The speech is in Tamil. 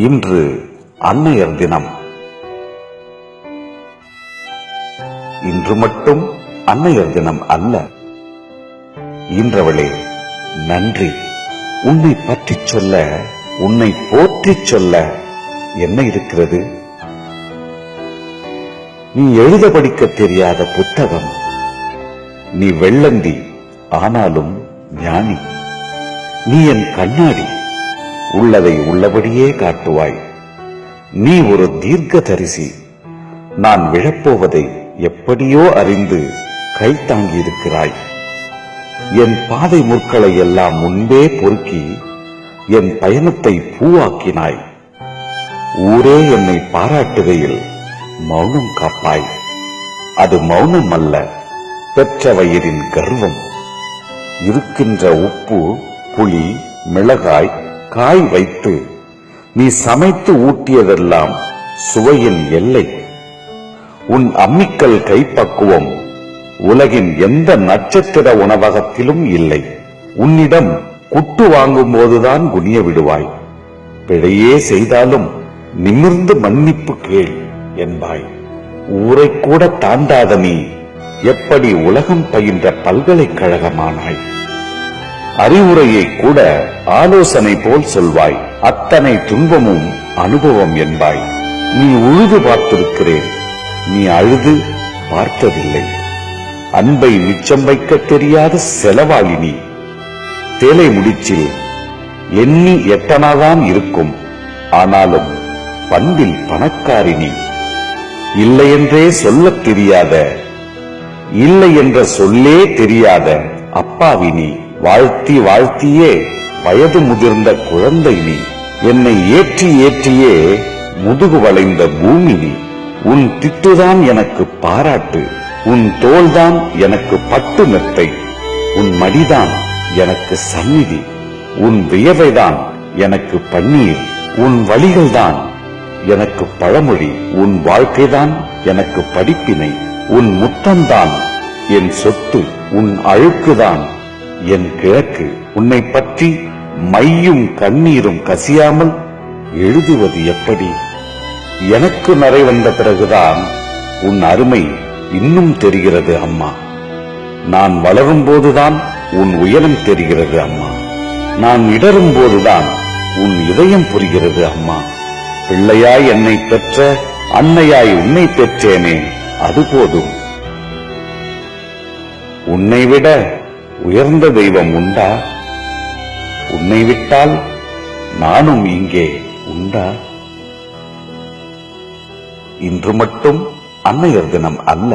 இன்று அன்னையர் தினம். இன்று மட்டும் அன்னையர் தினம் அல்ல. இன்றவளே நன்றி. உன்னை பற்றி சொல்ல, உன்னை போற்றி சொல்ல என்ன இருக்கிறது? நீ எழுத படிக்க தெரியாத புத்தகம். நீ வெள்ளந்தி, ஆனாலும் ஞானி. நீ என் கண்ணாடி, உள்ளதை உள்ளபடியே காட்டுவாய். நீ ஒரு தீர்க்கதரிசி, நான் விழப்போவதை எப்படியோ அறிந்து கை தாங்கியிருக்கிறாய். என் பாதை முற்களை எல்லாம் முன்பே பொறுக்கி என் பயணத்தை பூவாக்கினாய். ஊரே என்னை பாராட்டுகையில் மௌனம் காப்பாய். அது மௌனம் அல்ல, பெற்ற வயிறின் கர்வம். இருக்கின்ற உப்பு, புளி, மிளகாய், காய் வைத்து நீ சமைத்து ஊட்டியதெல்லாம் சுவையின் எல்லை. உன் அம்மிக்கல் கைப்பக்குவம் உலகின் எந்த நட்சத்திர உணவகத்திலும் இல்லை. உன்னிடம் குட்டு வாங்கும் போதுதான் குனிய விடுவாய். பிழையே செய்தாலும் நிமிர்ந்து மன்னிப்பு கேள் என்பாய். ஊரை கூட தாண்டாத நீ எப்படி உலகம் பயின்ற பல்கலைக்கழகமானாய்? அறிவுரையை கூட ஆலோசனை போல் சொல்வாய். அத்தனை துன்பமும் அனுபவம் என்பாய். நீ உழுது பார்த்திருக்கிறேன், நீ அழுது பார்த்ததில்லை. அன்பை மிச்சம் வைக்க தெரியாத செலவாளினி. தேலை முடிச்சில் எண்ணி எட்டனாதான் இருக்கும், ஆனாலும் பண்பில் பணக்காரினி. இல்லை என்றே சொல்லத் தெரியாத, இல்லை என்ற சொல்லே தெரியாத அப்பாவினி. வாழ்த்தி வாழ்த்தியே வயது முதிர்ந்த குழந்தை நீ. என்னை ஏற்றி ஏற்றியே முதுகு வளைந்த பூமி நீ. உன் திட்டுதான் எனக்கு பாராட்டு, உன் தோள்தான் எனக்கு பட்டு மெத்தை, உன் மடிதான் எனக்கு சந்நிதி, உன் வியர்வைதான் எனக்கு பன்னீர், உன் வழிகள்தான் எனக்கு பழமொழி, உன் வாழ்க்கைதான் எனக்கு படிப்பினை, உன் முத்தம்தான் என் சொத்து, உன் அழுக்குதான் என் கிழக்கு. உன்னை பற்றி மையும் கண்ணீரும் கசியாமல் எழுதுவது எப்படி? எனக்கு நரை வந்த பிறகுதான் உன் அருமை இன்னும் தெரிகிறது அம்மா. நான் வளரும் போதுதான் உன் உயரம் தெரிகிறது அம்மா. நான் இடரும் போதுதான் உன் இதயம் புரிகிறது அம்மா. பிள்ளையாய் என்னை பெற்ற அன்னையாய் உன்னை பெற்றேனே, அது போதும். உன்னை விட உயர்ந்த தெய்வம் உண்டா? உன்னை விட்டால் நானும் இங்கே உண்டா? இன்று மட்டும் அன்னையர் தினம் அல்ல.